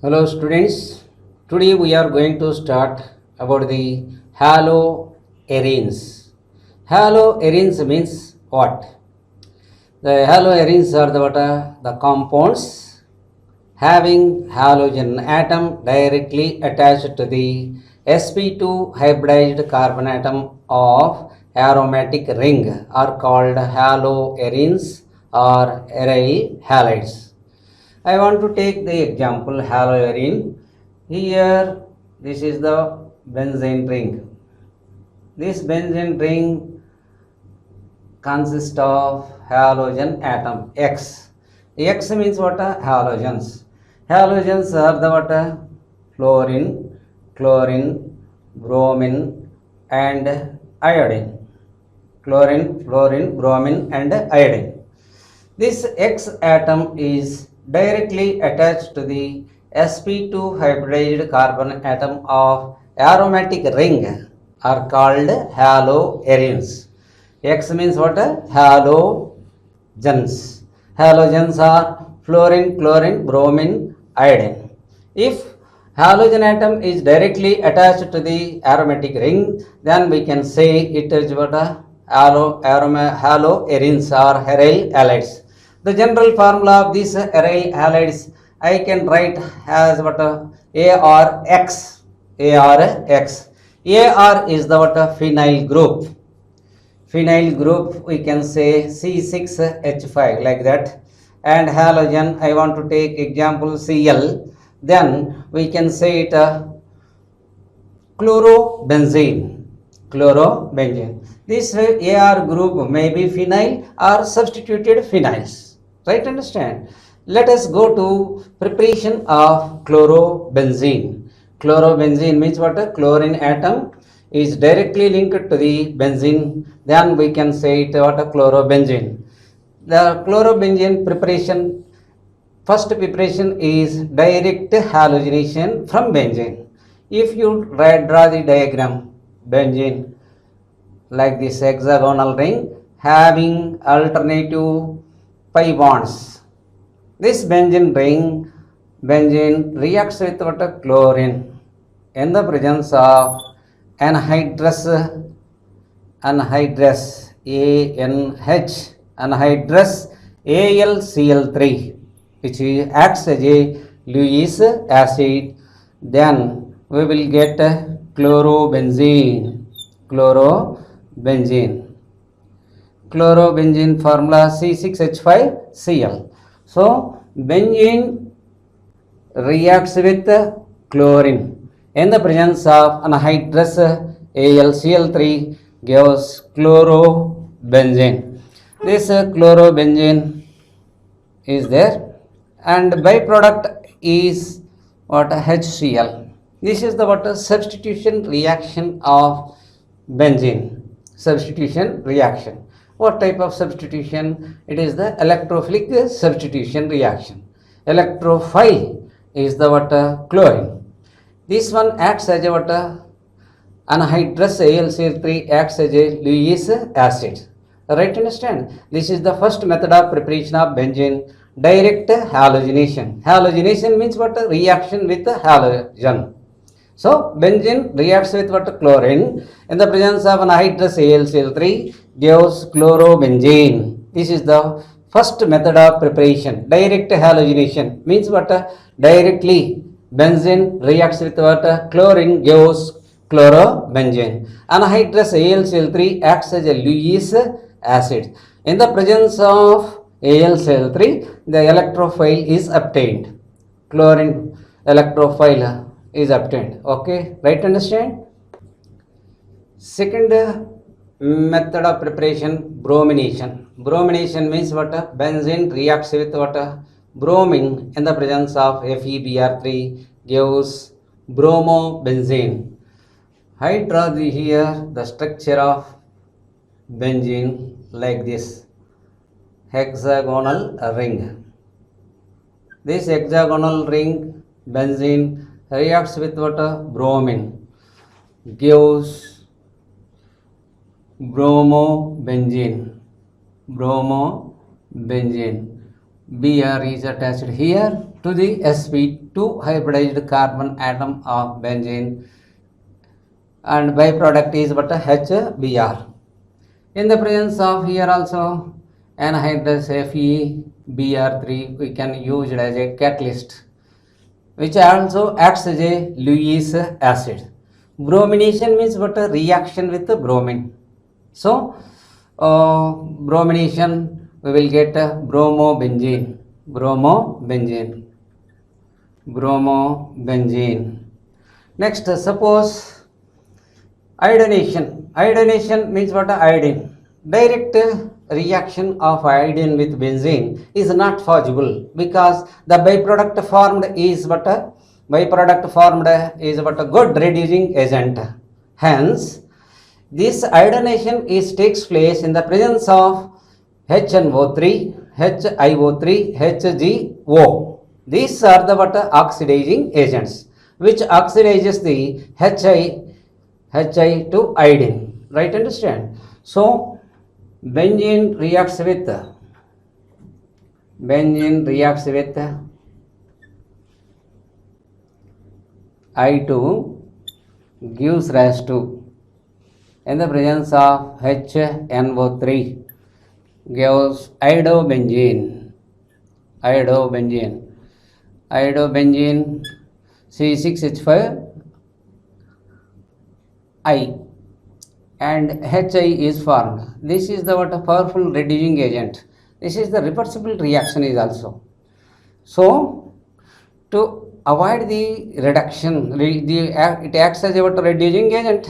Hello students, today we are going to start about the haloarenes. Haloarenes means what? The haloarenes are the compounds having halogen atom directly attached to the sp2 hybridized carbon atom of aromatic ring are called haloarenes or aryl halides. I want to take the example haloarene. Here, this is the benzene ring. This benzene ring consists of halogen atom X. X means what? Halogens. Halogens are the what? Fluorine, chlorine, bromine, and iodine. Chlorine, fluorine, bromine, and iodine. This X atom is directly attached to the sp2 hybridized carbon atom of aromatic ring are called haloarenes. X means what? Halogens. Halogens are fluorine, chlorine, bromine, iodine. If halogen atom is directly attached to the aromatic ring, then we can say it is what? Haloarenes or aryl halides. The general formula of these aryl halides I can write as what? ARX. ARX. AR is the what? Phenyl group. Phenyl group we can say C6H5 like that. And halogen I want to take example Cl. Then we can say it chlorobenzene. Chlorobenzene. This AR group may be phenyl or substituted phenyls. Right, understand? Let us go to preparation of chlorobenzene. Chlorobenzene means what? A chlorine atom is directly linked to the benzene. Then we can say it what? A chlorobenzene. The chlorobenzene preparation, first preparation is direct halogenation from benzene. If you draw the diagram, benzene like this hexagonal ring having alternative pi bonds. This benzene ring, benzene reacts with what? Chlorine in the presence of anhydrous anhydrous AlCl3, which acts as a Lewis acid. Then we will get chlorobenzene. Chlorobenzene formula C6H5Cl. So benzene reacts with chlorine in the presence of anhydrous AlCl3 gives chlorobenzene. This chlorobenzene is there, and byproduct is what? HCl. This is the what? Substitution reaction of benzene. Substitution reaction. What type of substitution? It is the electrophilic substitution reaction. Electrophile is the what? Chlorine. This one acts as a what? Anhydrous AlCl3 acts as a Lewis acid. Right, understand? This is the first method of preparation of benzene. Direct halogenation. Halogenation means what? Reaction with halogen. So benzene reacts with what? Chlorine in the presence of anhydrous AlCl3 gives chlorobenzene. This is the first method of preparation. Direct halogenation means what? Directly benzene reacts with what? Chlorine gives chlorobenzene. Anhydrous AlCl3 acts as a Lewis acid. In the presence of AlCl3, the electrophile is obtained. Chlorine electrophile is obtained. Okay, right, understand? Second method of preparation, bromination. Bromination means what? Benzene reacts with what? Bromine in the presence of FeBr3 gives bromobenzene. I draw here the structure of benzene like this hexagonal ring. This hexagonal ring benzene reacts with what? Bromine gives bromobenzene. Br is attached here to the sp2 hybridized carbon atom of benzene, and byproduct is what HBr. In the presence of here also anhydrous FeBr3, we can use it as a catalyst, which also acts as a Lewis acid. Bromination means what a reaction with the bromine. So bromination, we will get bromobenzene, bromobenzene. Next, suppose iodination means what iodine. Direct reaction of iodine with benzene is not possible because the byproduct formed is what a good reducing agent. Hence, this iodination takes place in the presence of HNO3, HiO3, HgO. These are the oxidizing agents which oxidizes the Hi to iodine. Right, understand? So benzene reacts with I2 gives rise to, in the presence of HNO3, gives iodobenzene C6H5 I, and Hi is formed. This is the powerful reducing agent. This is the reversible reaction is also. So to avoid the reduction, it acts as a reducing agent.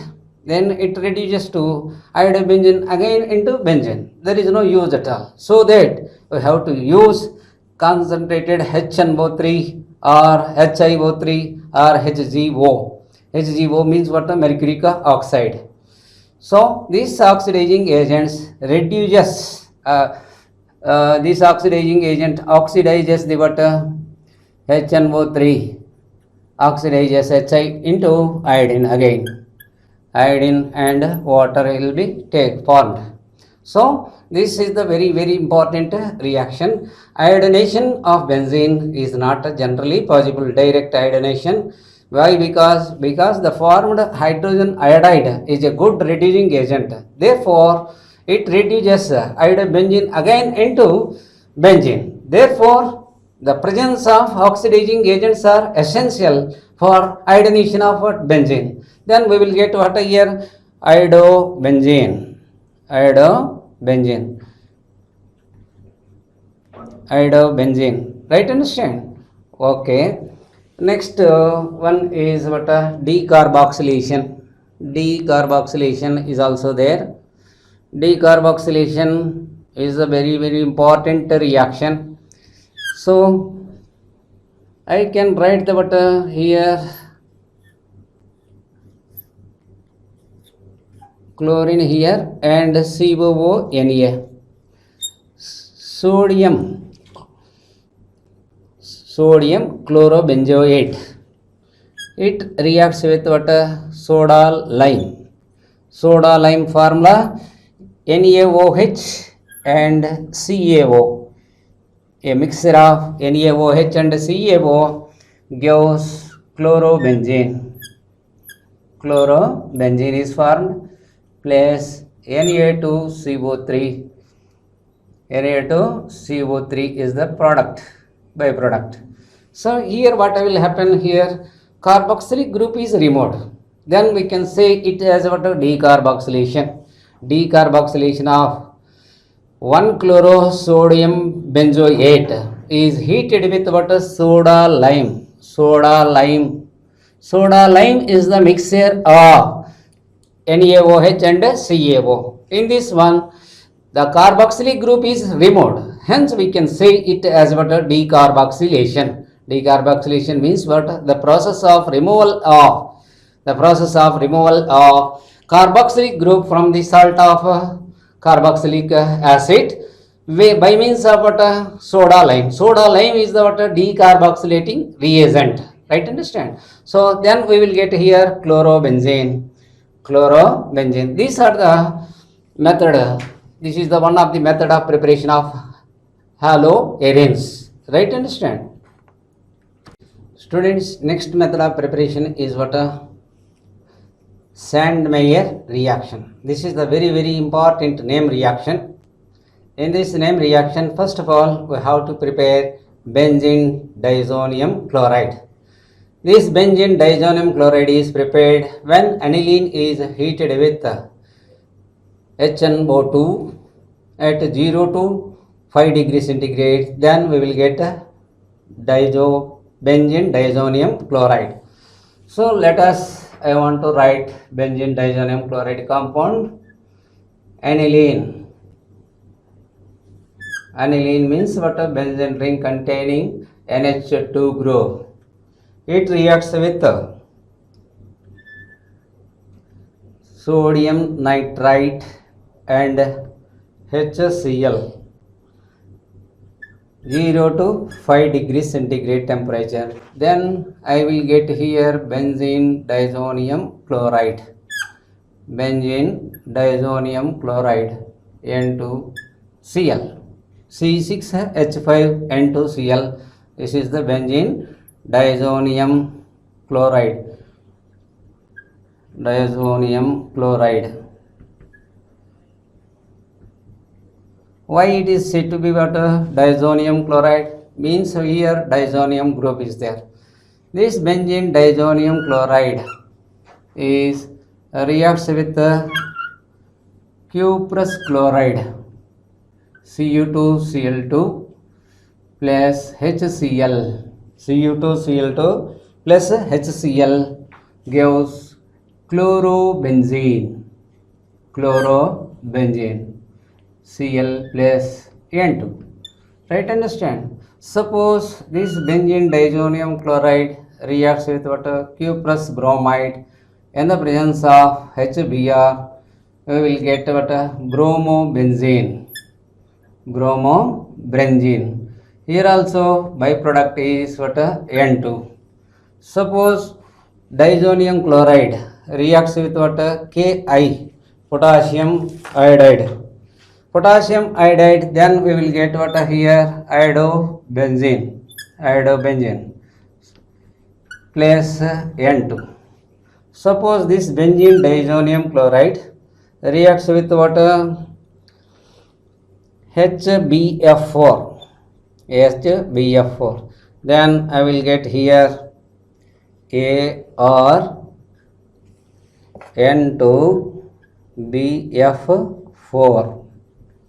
Then it reduces to iodobenzene again into benzene. There is no use at all. So that we have to use concentrated HNO3 or HiO3 or HgO. HgO means what? Mercuric oxide. So these oxidizing agents reduces. This oxidizing agent oxidizes the HNO3, oxidizes Hi into iodine again. Iodine and water will be formed. So this is the very important reaction. Iodination of benzene is not generally possible, direct iodination. Why? Because the formed hydrogen iodide is a good reducing agent. Therefore, it reduces iodobenzene again into benzene. Therefore, the presence of oxidizing agents are essential for iodination of benzene. Then we will get what here? Iodobenzene. Right, understand? Okay. Next one is what decarboxylation. Decarboxylation is also there. Decarboxylation is a very important reaction. So I can write the here chlorine here and COO-Na. Sodium chlorobenzoate. It reacts with what? Soda lime. Soda lime formula NaOH and CaO. A mixture of NaOH and CaO gives chlorobenzene. Chlorobenzene is formed plus Na2CO3. Na2CO3 is the byproduct. So here what will happen here? Carboxylic group is removed. Then we can say it as what? Decarboxylation. Decarboxylation of 1-chlorosodium benzoate is heated with what? Soda lime. Soda lime is the mixture of NaOH and CaO. In this one, the carboxylic group is removed. Hence, we can say it as what? Decarboxylation. Decarboxylation means what? The process of removal of carboxylic group from the salt of carboxylic acid by means of what? Soda lime. Soda lime is the what? Decarboxylating reagent. Right, understand? So then we will get here chlorobenzene. These are the method. This is the one of the method of preparation of haloarenes. Right, understand? Students, next method of preparation is what a Sandmeyer reaction. This is the very important name reaction. In this name reaction, first of all, we have to prepare benzene diazonium chloride. This benzene diazonium chloride is prepared when aniline is heated with HNO2 at 0 to 5 degrees centigrade. Then we will get benzene diazonium chloride. So let us, I want to write benzene diazonium chloride compound. Aniline. Aniline means what? A benzene ring containing NH2 group. It reacts with sodium nitrite and HCl 0 to 5 degrees centigrade temperature. Then I will get here benzene diazonium chloride. Benzene diazonium chloride N2Cl. C6H5N2Cl. This is the benzene diazonium chloride. Diazonium chloride. Why it is said to be what? Diazonium chloride means here diazonium group is there. This benzene diazonium chloride is reacts with cuprous chloride Cu2Cl2 plus HCl. Cu2Cl2 plus HCl gives chlorobenzene. Chlorobenzene. Cl plus N2. Right, understand? Suppose this benzene diazonium chloride reacts with what? Cuprous bromide. In the presence of HBr, we will get what? Bromobenzene. Bromobenzene. Here also byproduct is what? N2. Suppose diazonium chloride reacts with what? Ki, potassium iodide. Potassium iodide, then we will get what here? Iodobenzene. Iodobenzene plus N2. Suppose this benzene diazonium chloride reacts with what? HBF4. HBF4. Then I will get here ArN2BF4.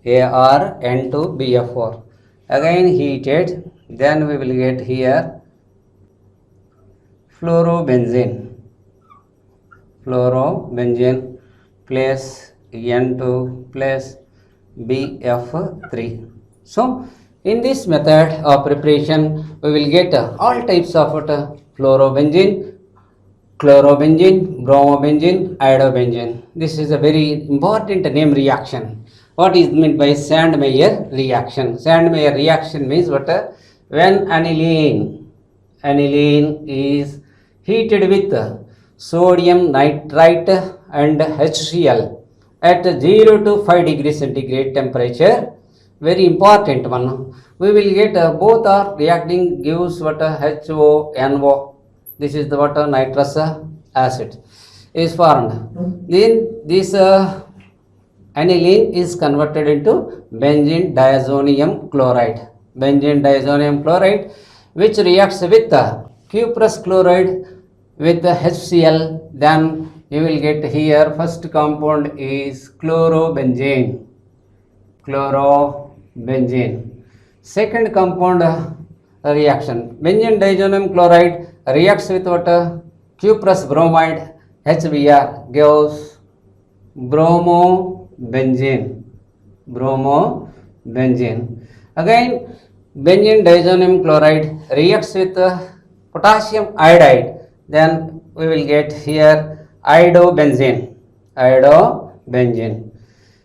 ArN2BF4. Again heated, then we will get here fluorobenzene. Fluorobenzene plus N2 plus BF3. So in this method of preparation, we will get all types of fluorobenzene, chlorobenzene, bromobenzene, iodobenzene. This is a very important name reaction. What is meant by Sandmeyer reaction? Sandmeyer reaction means what? When aniline is heated with sodium nitrite and HCl at 0 to 5 degrees centigrade temperature. Very important one. We will get both are reacting gives what? HONO. This is the water nitrous acid is formed. Then this aniline is converted into benzene diazonium chloride. Benzene diazonium chloride which reacts with cuprous chloride with the HCl. Then you will get here first compound is chlorobenzene. Chlorobenzene. Second compound reaction. Benzene diazonium chloride reacts with what? Cuprous bromide HBr gives bromobenzene. Bromobenzene. Again benzene diazonium chloride reacts with potassium iodide. Then we will get here iodobenzene. Iodobenzene.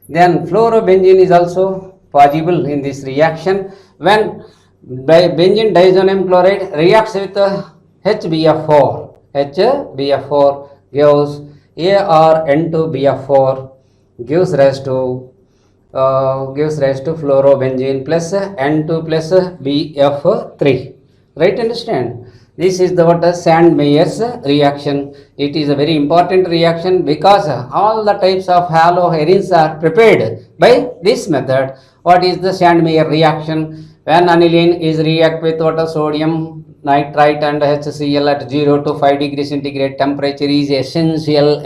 Then fluorobenzene is also possible in this reaction when benzene diazonium chloride reacts with HBF4. HBF4 gives ArN2BF4 gives rise to gives rise to fluorobenzene plus N2 plus BF3. Right, understand? This is the what Sandmeyer's reaction. It is a very important reaction because all the types of haloarenes are prepared by this method. What is the Sandmeyer reaction? When aniline is react with water, sodium nitrite and HCl at 0 to 5 degrees centigrade temperature is essential.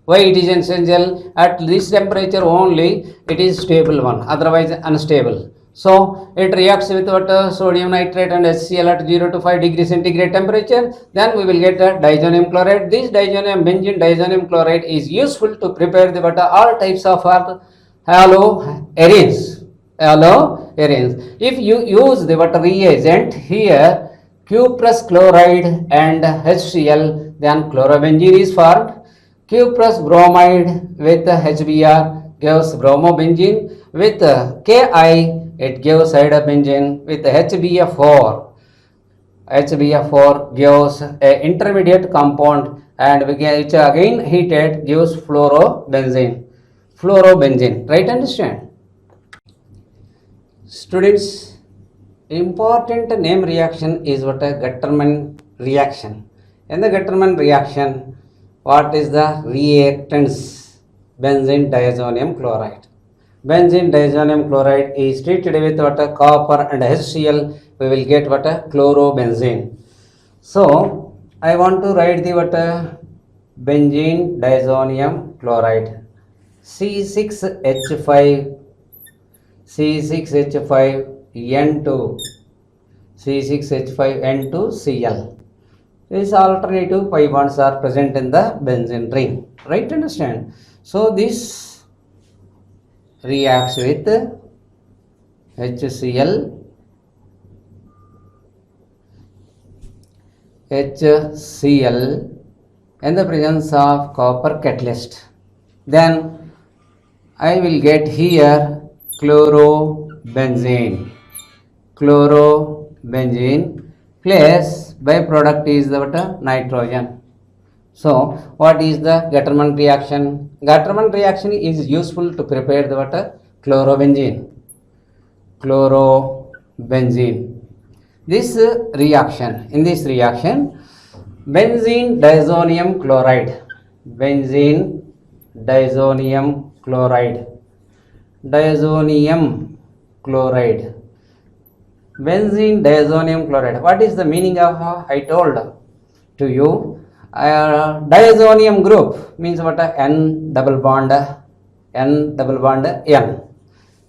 Why it is essential? At this temperature only it is stable one, otherwise unstable. So it reacts with water, sodium nitrate and HCl at 0 to 5 degrees centigrade temperature. Then we will get a diazonium chloride. This benzene diazonium chloride is useful to prepare the water all types of haloarenes. If you use the water reagent here, cuprous chloride and HCl, then chlorobenzene is formed. Cuprous bromide with HBr gives bromobenzene. With Ki, it gives hydrobenzene. With HBF4 gives an intermediate compound, and which again heated gives fluorobenzene. Right, understand? Students, important name reaction is what a Gattermann reaction. In the Gattermann reaction, what is the reactants? Benzene diazonium chloride. Benzene diazonium chloride is treated with what a copper and HCl. We will get what a chlorobenzene. So I want to write the what a benzene diazonium chloride. C6H5 N2 C6H5N2Cl. These alternative pi bonds are present in the benzene ring. Right, understand? So this reacts with HCl in the presence of copper catalyst. Then I will get here chlorobenzene plus byproduct is the what? Nitrogen. So what is the Gattermann reaction? Gattermann reaction is useful to prepare the what? Chlorobenzene. This reaction, in this reaction, benzene diazonium chloride. Benzene diazonium chloride. Benzene diazonium chloride. What is the meaning of I told to you? Diazonium group means what? N double bond N.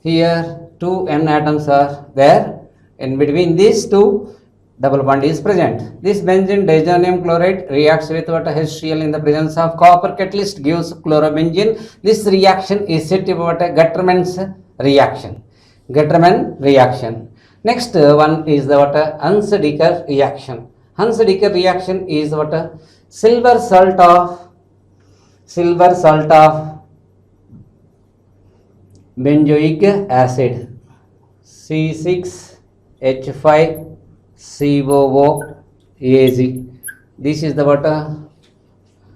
Here two N atoms are there. In between these two, double bond is present. This benzene diazonium chloride reacts with what? HCl in the presence of copper catalyst gives chlorobenzene. This reaction is said to be what? Gattermann's reaction. Next one is the what? Hunsadecker reaction. Hunsadecker reaction is what? Silver salt of benzoic acid C6H5COOAZ. This is the what?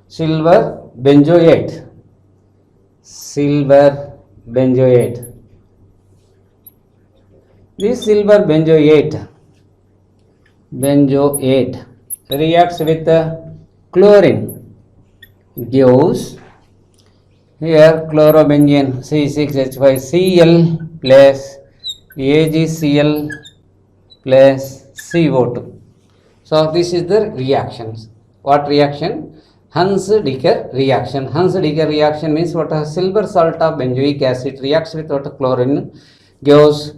Silver benzoate. This silver benzoate reacts with chlorine, gives here chlorobenzene C6H5Cl plus AgCl plus CO2. So this is the reactions. What reaction? Hunsadecker reaction. Hunsadecker reaction means what? A silver salt of benzoic acid reacts with what? Chlorine, gives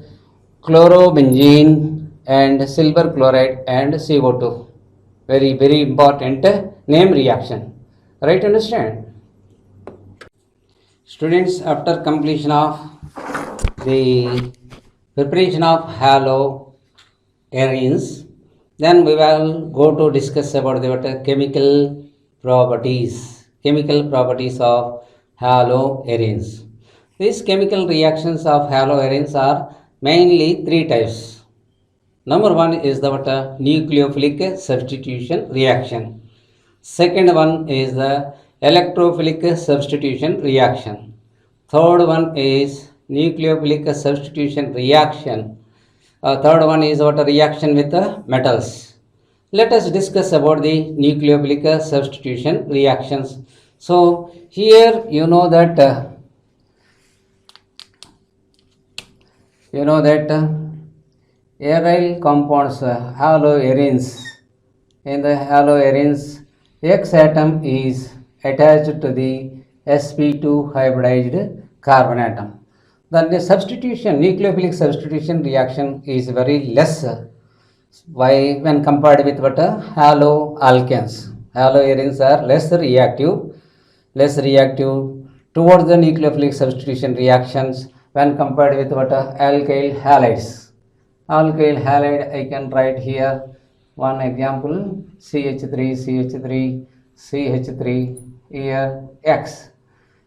chlorobenzene and silver chloride and CO2. Very important name reaction. Right, understand? Students, after completion of the preparation of haloarenes, then we will go to discuss about the chemical properties of haloarenes. These chemical reactions of haloarenes are mainly three types. Number one is the nucleophilic substitution reaction. Second one is the electrophilic substitution reaction. Third one is nucleophilic substitution reaction. Third one is what a reaction with metals. Let us discuss about the nucleophilic substitution reactions. So here you know that aryl compounds, haloarenes. In the haloarenes, X atom is attached to the sp2 hybridized carbon atom. The substitution, nucleophilic substitution reaction is very less. Why? When compared with what? Haloalkanes. Haloarenes are less reactive towards the nucleophilic substitution reactions when compared with what? Alkyl halides. Alkyl halide, I can write here one example, CH3, here X.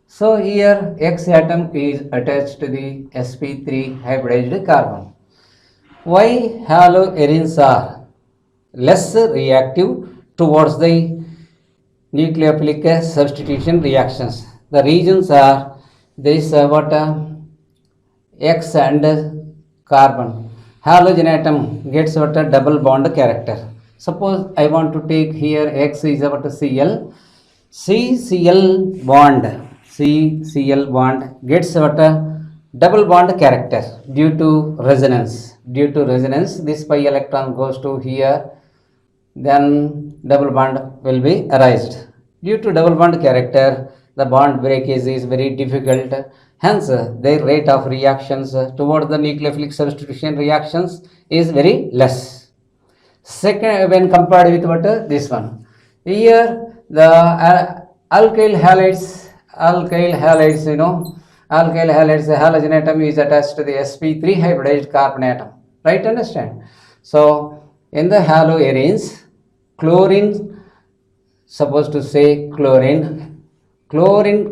So here X atom is attached to the sp3 hybridized carbon. Why haloarenes are less reactive towards the nucleophilic substitution reactions? The reasons are this X and carbon. Halogen atom gets what a double bond character. Suppose I want to take here X is what a Cl. CCl bond gets what a double bond character due to resonance. This pi electron goes to here, then double bond will be arised. Due to double bond character, the bond breakage is very difficult. Hence, their rate of reactions towards the nucleophilic substitution reactions is very less. Second, when compared with what? This one. Here, the alkyl halides, halogen atom is attached to the sp3 hybridized carbon atom. Right? Understand? So, in the haloarenes, chlorine, supposed to say chlorine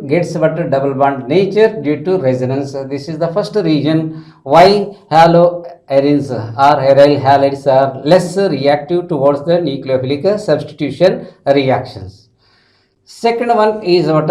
gets what double bond nature due to resonance. This is the first reason why haloarenes or aryl halides are less reactive towards the nucleophilic substitution reactions. Second one is what?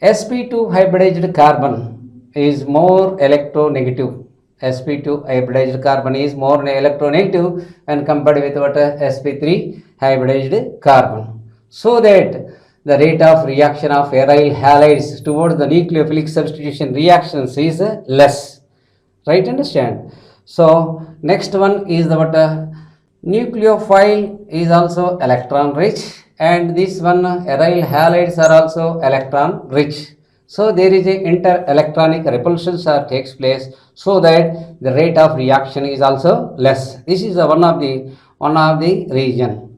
sp2 hybridized carbon is more electronegative. sp2 hybridized carbon is more electronegative when compared with what? sp3 hybridized carbon. So that the rate of reaction of aryl halides towards the nucleophilic substitution reactions is less. Right? Understand? So next one is the what? Nucleophile is also electron rich, and this one aryl halides are also electron rich. So there is a inter-electronic repulsions takes place, so that the rate of reaction is also less. This is one of the reason.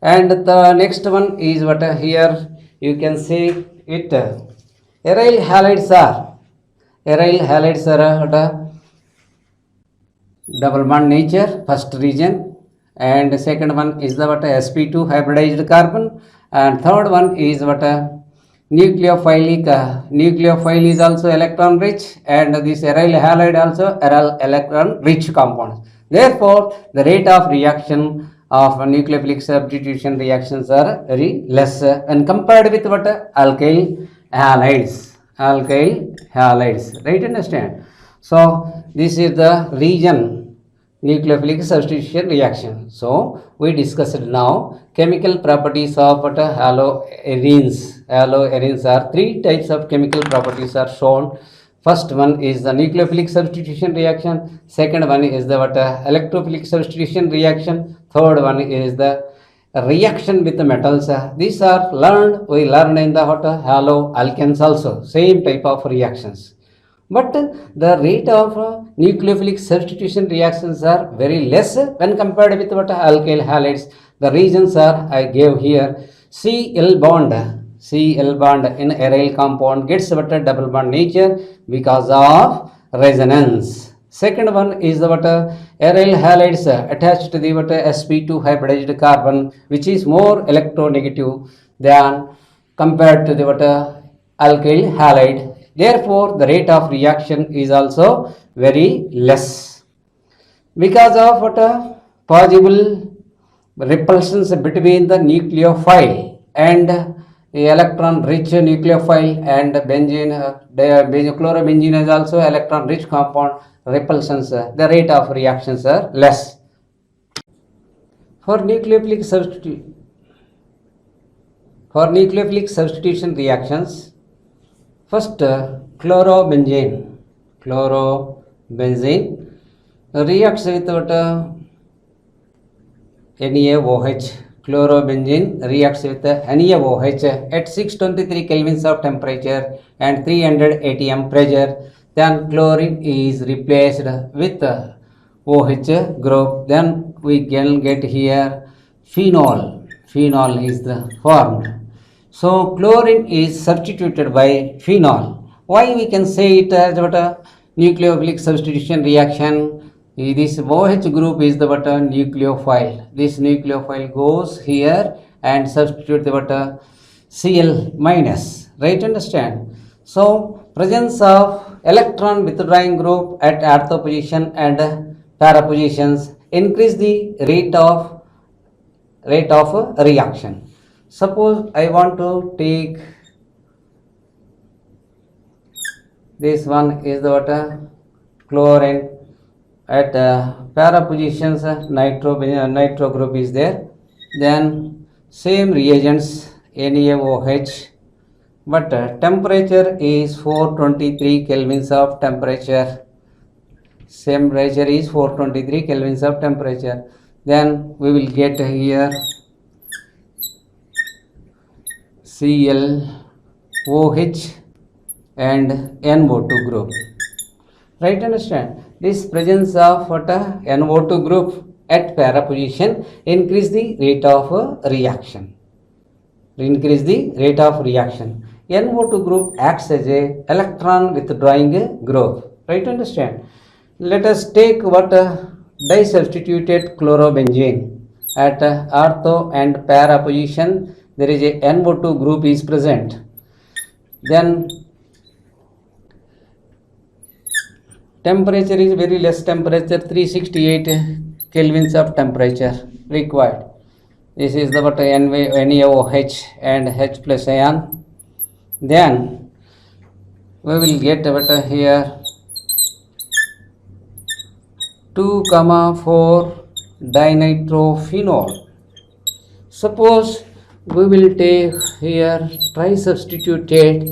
And the next one is what? Here you can say it. Aryl halides are what? Double bond nature, first reason. And second one is the what? sp2 hybridized carbon. And third one is what? Nucleophile is also electron rich, and this aryl halide also electron rich compounds. Therefore, the rate of reaction of nucleophilic substitution reactions are very less when compared with what? Alkyl halides. Right? Understand? So this is the reason nucleophilic substitution reaction. So we discussed now chemical properties of what? Haloarenes. Haloarenes are three types of chemical properties are shown. First one is the nucleophilic substitution reaction. Second one is the what? Electrophilic substitution reaction. Third one is the reaction with the metals. These are we learned in the what? Haloalkanes also. Same type of reactions. But the rate of nucleophilic substitution reactions are very less when compared with what? Alkyl halides. The reasons are I gave here. Cl bond in aryl compound gets what? Double bond nature because of resonance. Second one is the what? Aryl halides attached to the what? sp2 hybridized carbon, which is more electronegative than compared to the what? Alkyl halide. Therefore, the rate of reaction is also very less. Because of what? Possible repulsions between the nucleophile and electron rich nucleophile, and benzene, chlorobenzene is also electron rich compound. Repulsions, the rate of reactions are less. For nucleophilic substitution reactions, first chlorobenzene reacts with what, NaOH. Chlorobenzene reacts with NaOH at 623 kelvins of temperature and 300 atm pressure. Then chlorine is replaced with OH group. Then we can get here phenol. Phenol is formed. So chlorine is substituted by phenol. Why we can say it as what a nucleophilic substitution reaction? This OH group is the what a nucleophile. This nucleophile goes here and substitute the what a Cl minus. Right? Understand? So presence of electron withdrawing group at ortho position and para positions increase the rate of reaction. Suppose I want to take this one is the water chlorine at para positions, nitro group is there. Then same reagents NaOH, but temperature is 423 kelvins of temperature. Same pressure is 423 kelvins of temperature. Then we will get here ClOH and NO2 group. Right? Understand? This presence of what a NO2 group at para position increase the rate of reaction. NO2 group acts as a electron withdrawing group. Right? Understand? Let us take what disubstituted chlorobenzene at ortho and para position. There is a NO2 group is present. Then temperature is very less temperature, 368 kelvins of temperature required. This is the what NaOH and H plus ion. Then we will get what here 2,4 dinitrophenol. Suppose we will take here trisubstituted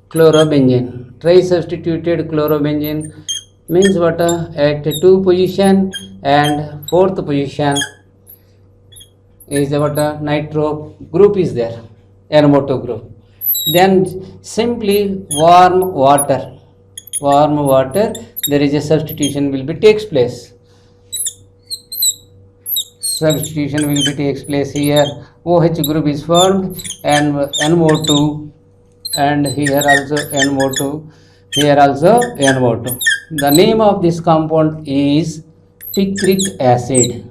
chlorobenzene. Trisubstituted chlorobenzene means what at 2 position and 4th position is what nitro group is there, NO2 group. Then simply warm water, there is a substitution will be takes place. Here OH group is formed and NO2, and here also NO2, here also NO2. The name of this compound is picric acid.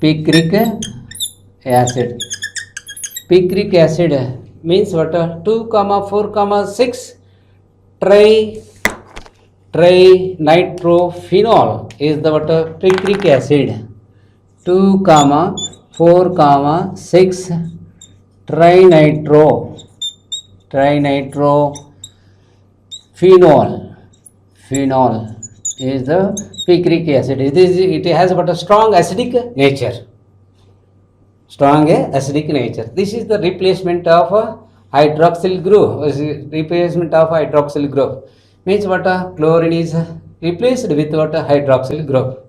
Picric acid means what 2,4,6 trinitrophenol is the what picric acid. 2,4,6 trinitrophenol is the picric acid. It has but a strong acidic nature. This is the replacement of a hydroxyl group. Means what chlorine is replaced with what hydroxyl group.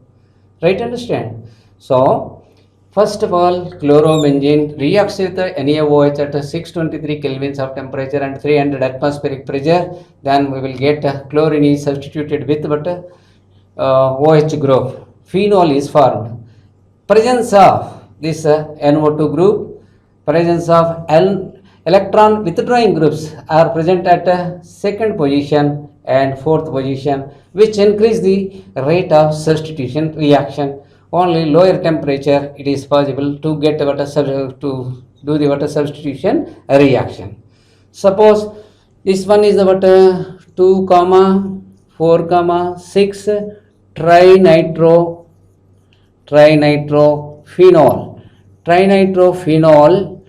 Right? Understand? So first of all, chlorobenzene reacts with NaOH at 623 kelvins of temperature and 300 atmospheric pressure. Then we will get chlorine is substituted with what OH group. Phenol is formed. Presence of this NO2 group, presence of electron withdrawing groups are present at 2nd position and 4th position, which increase the rate of substitution reaction. Only lower temperature it is possible to get to do the water substitution reaction. Suppose this one is the 2,4,6 trinitrophenol. Trinitrophenol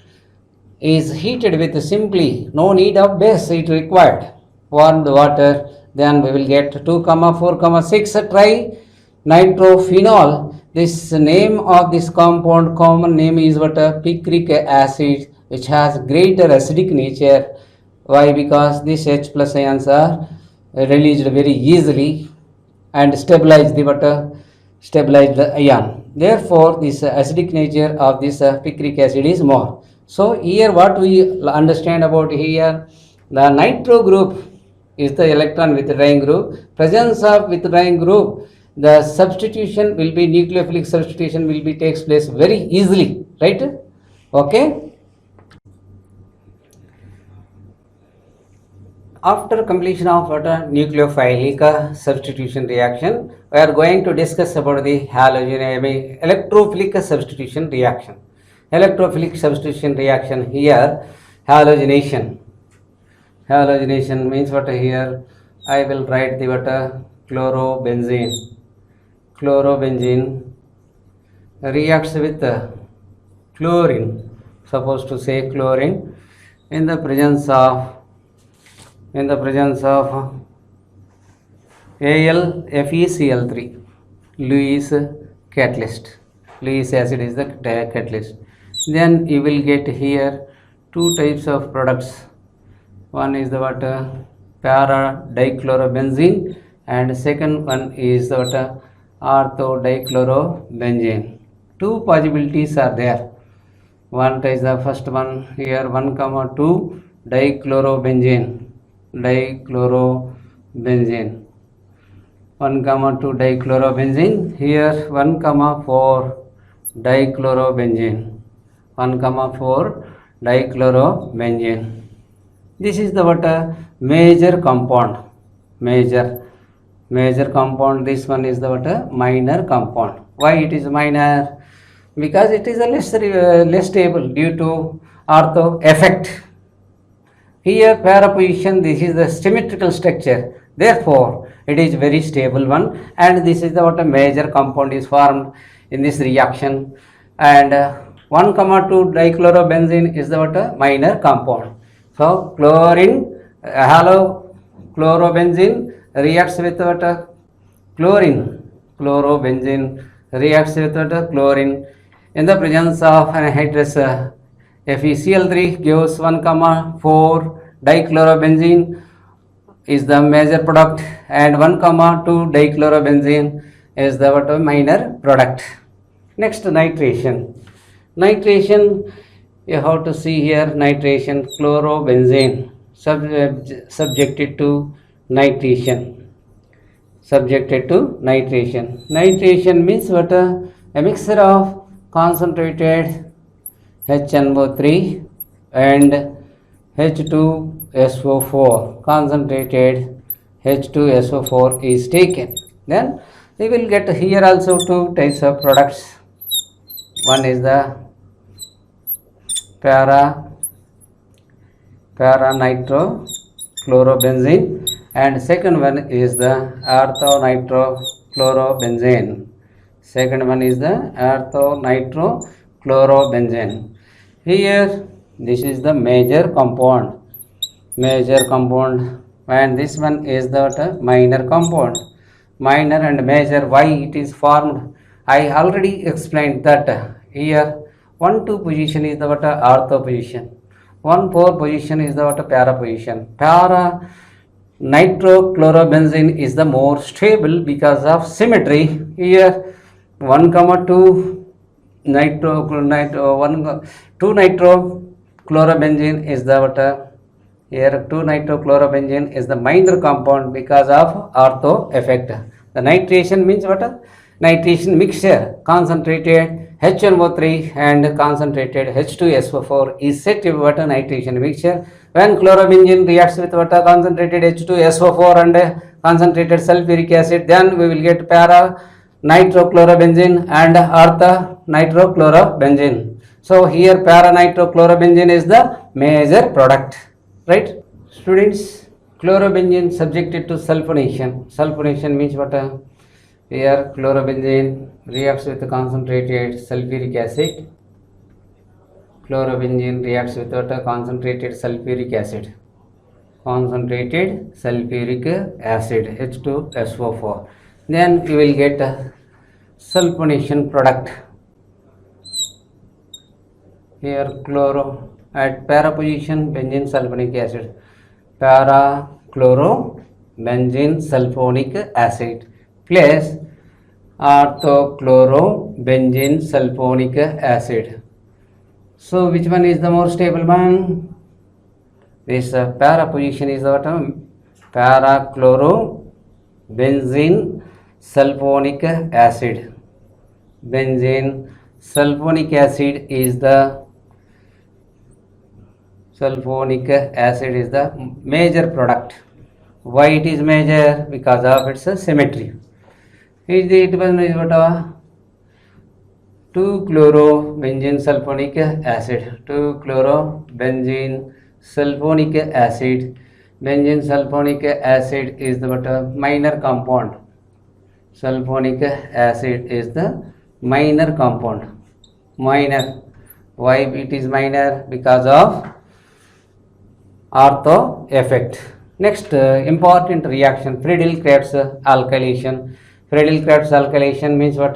is heated with simply no need of base it required warmed water, then we will get 2 comma 4 comma 6 trinitrophenol. This name of this compound, common name is what, picric acid, which has greater acidic nature. Why? Because these H plus ions are released very easily and stabilize the water, stabilize the ion. Therefore, this acidic nature of this picric acid is more. So here what we understand about here, the nitro group is the electron withdrawing group. Presence of withdrawing group, the substitution will be nucleophilic substitution will be takes place very easily, right? Okay. After completion of what nucleophilic substitution reaction, we are going to discuss about the electrophilic substitution reaction. Electrophilic substitution reaction here, halogenation. Halogenation means what here? I will write the what chlorobenzene. Chlorobenzene reacts with chlorine. Supposed to say chlorine in the presence of AlFeCl3, Lewis catalyst. Lewis acid is the catalyst. Then you will get here two types of products. One is the what para dichlorobenzene, and second one is the what ortho dichlorobenzene. Two possibilities are there. One is the first one here 1, 2 dichlorobenzene. 1, 2 dichlorobenzene. Here 1, 4 dichlorobenzene. 1, 4 dichlorobenzene. This is the what major compound. Major compound. This one is the what minor compound. Why it is minor? Because it is a less stable due to ortho effect. Here para position, this is the symmetrical structure, therefore it is very stable one, and this is the what a major compound is formed in this reaction, and 1, 2 dichlorobenzene is the what a minor compound. So chlorine, halochlorobenzene reacts with what chlorine. Chlorobenzene reacts with what chlorine in the presence of anhydrous FeCl3 gives 1, 4 dichlorobenzene is the major product, and 1, 2 dichlorobenzene is the what minor product. Next, nitration. Nitration, you have to see here nitration, chlorobenzene subjected to nitration. Subjected to nitration. Nitration means what a mixture of concentrated HNO3 and H2SO4, concentrated H2SO4 is taken. Then we will get here also two types of products. One is the para nitrochlorobenzene, and second one is the orthonitrochlorobenzene. Second one is the orthonitrochlorobenzene. Here this is the major compound, and this one is the minor compound. Minor and major, why it is formed? I already explained that here 1, 2 position is the what ortho position, 1, 4 position is the what para position. Para nitrochlorobenzene is the more stable because of symmetry. Here 1, 2 nitrochlorobenzene is the what here 2 nitrochlorobenzene is the minor compound because of ortho effect. The nitration means what? Nitration mixture, concentrated HNO3 and concentrated H2SO4 is set to what nitration mixture. When chlorobenzene reacts with what concentrated H2SO4 and concentrated sulfuric acid, then we will get para nitrochlorobenzene and ortho nitrochlorobenzene. So here para nitrochlorobenzene is the major product, right? Students, chlorobenzene subjected to sulfonation. Sulfonation means what? Here chlorobenzene reacts with concentrated sulfuric acid Chlorobenzene reacts with what? Concentrated sulfuric acid. Concentrated sulfuric acid H2SO4. Then you will get a sulfonation product. Here chloro at para position benzene sulfonic acid. Para chloro benzene sulfonic acid plus orthochlorobenzene sulfonic acid. So which one is the more stable one? This para position is what? Para chlorobenzene sulfonic acid. Benzene sulfonic acid is the major product. Why it is major? Because of its symmetry. It is what? 2-chlorobenzene sulfonic acid. 2-chlorobenzene sulfonic acid. Benzene sulfonic acid is the what? Minor compound. Sulfonic acid is the minor compound. Minor. Why it is minor? Because of ortho effect. Next important reaction, Friedel-Crafts alkylation. Friedel-Crafts alkylation means what?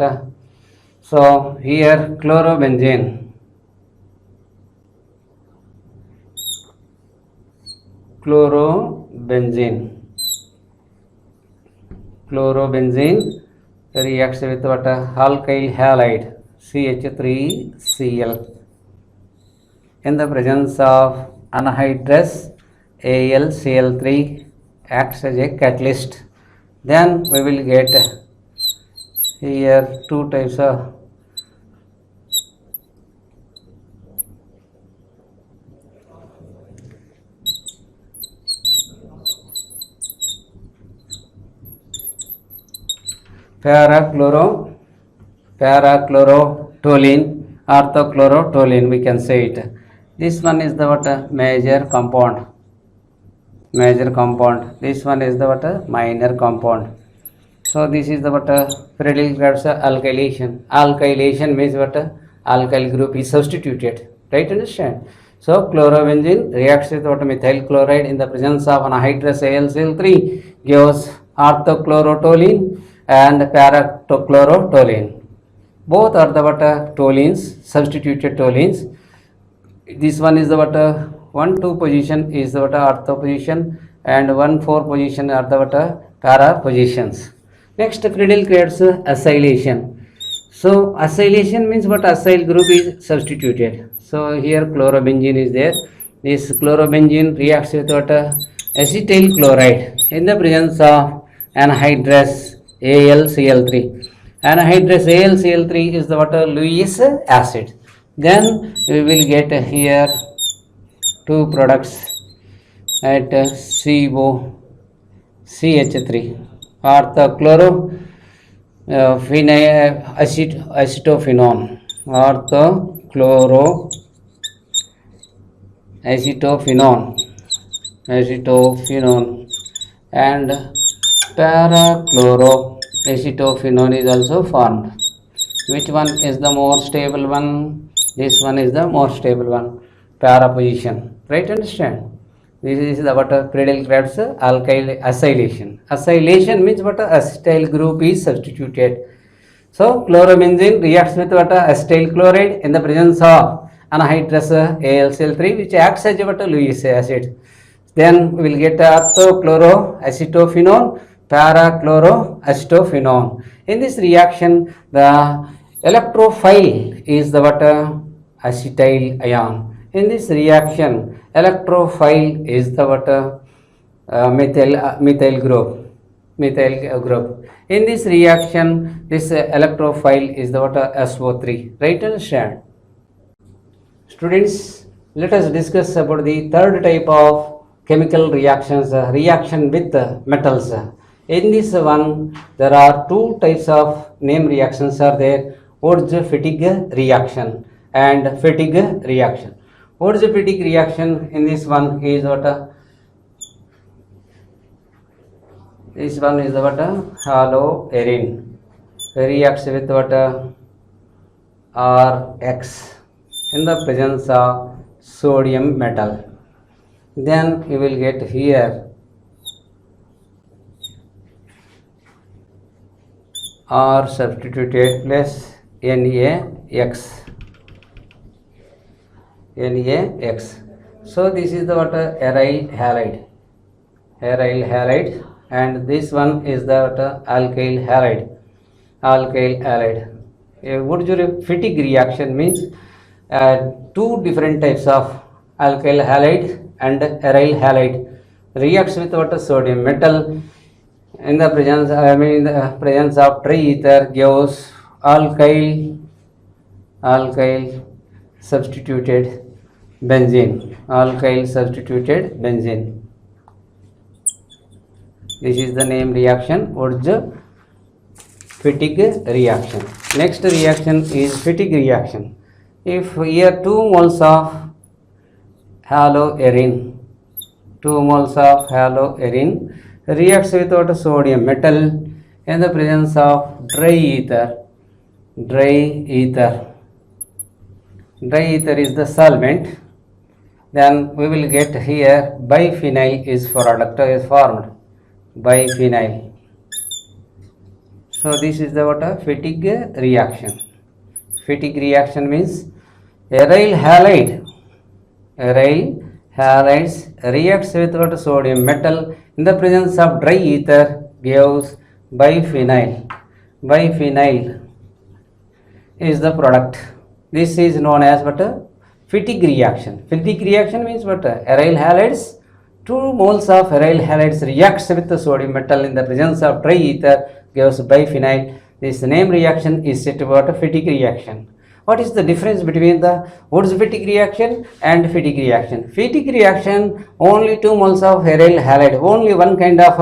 So here chlorobenzene reacts with what? Alkyl halide CH3Cl in the presence of anhydrous AlCl3 acts as a catalyst. Then we will get here two types of parachlorotoluene, orthochlorotoluene, we can say it. This one is the what? Major compound. This one is the what? Minor compound. So this is the what? Friedel-Crafts alkylation. Alkylation means what? Alkyl group is substituted. Right? Understand? So chlorobenzene reacts with what? Methyl chloride in the presence of anhydrous AlCl3 gives orthochlorotoluene and parachlorotoluene. Both are the what? Toluenes, substituted toluenes. This one is the what? 1-2 position is the what? Ortho position, and 1-4 position are the what? Para positions. Next, Friedel-Crafts acylation. So acylation means what? Acyl group is substituted. So here chlorobenzene is there. This chlorobenzene reacts with what? Acetyl chloride in the presence of anhydrous AlCl3. Anhydrous AlCl3 is the what? Lewis acid. Then we will get here two products at COCH3, acetophenone, acetophenone, and parachloroacetophenone is also formed. Which one is the more stable one? This one is the more stable one. Para position. Right? Understand? This is the what? Friedel-Crafts alkyl acylation. Acylation means what? Acetyl group is substituted. So chlorobenzene reacts with what? Acetyl chloride in the presence of anhydrous AlCl3, which acts as what? Lewis acid. Then we will get orthochloroacetophenone, parachloroacetophenone. In this reaction, the electrophile is the what? Acetyl ion. In this reaction, electrophile is the what? Methyl group. In this reaction, this electrophile is the what? SO3. Right? Understand? Students, let us discuss about the third type of chemical reactions, reaction with metals. In this one, there are two types of name reactions are there. Wurtz-Fittig reaction and Fittig reaction. Wurtz-Fittig reaction in this one is what? This one is what? Haloarine reacts with what? RX. in the presence of sodium metal. Then you will get here R substituted plus NaX. So this is the what aryl halide. And this one is the what alkyl halide. Woodruff Fittig reaction means two different types of alkyl halide and aryl halide reacts with what sodium metal in the presence of triether gives alkyl substituted benzene. This is the name reaction. Woodruff Fittig reaction. Next reaction is Fittig reaction. If here 2 moles of haloarine reacts with what sodium metal in the presence of dry ether. Dry ether is the solvent. Then we will get here biphenyl is product is formed. Biphenyl. So this is the what Fittig reaction. Fittig reaction means aryl halides reacts with what sodium metal in the presence of dry ether gives biphenyl. Biphenyl is the product. This is known as what Fittig reaction. Fittig reaction means what aryl halides. 2 moles of aryl halides reacts with the sodium metal in the presence of dry ether gives biphenyl. This name reaction is said to be a Fittig reaction. What is the difference between the Woodruff-Fittig reaction and Fittig reaction? Fittig reaction, only 2 moles of aryl halide, only one kind of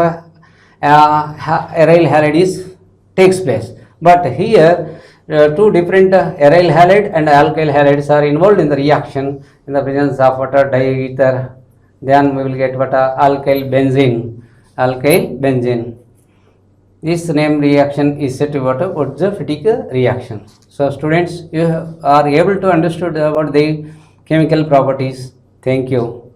aryl halide takes place. But here 2 different aryl halide and alkyl halides are involved in the reaction in the presence of what diether. Then we will get what alkyl benzene. This name reaction is said to be Woodruff-Fittig reaction. So students, you are able to understand about the chemical properties. Thank you.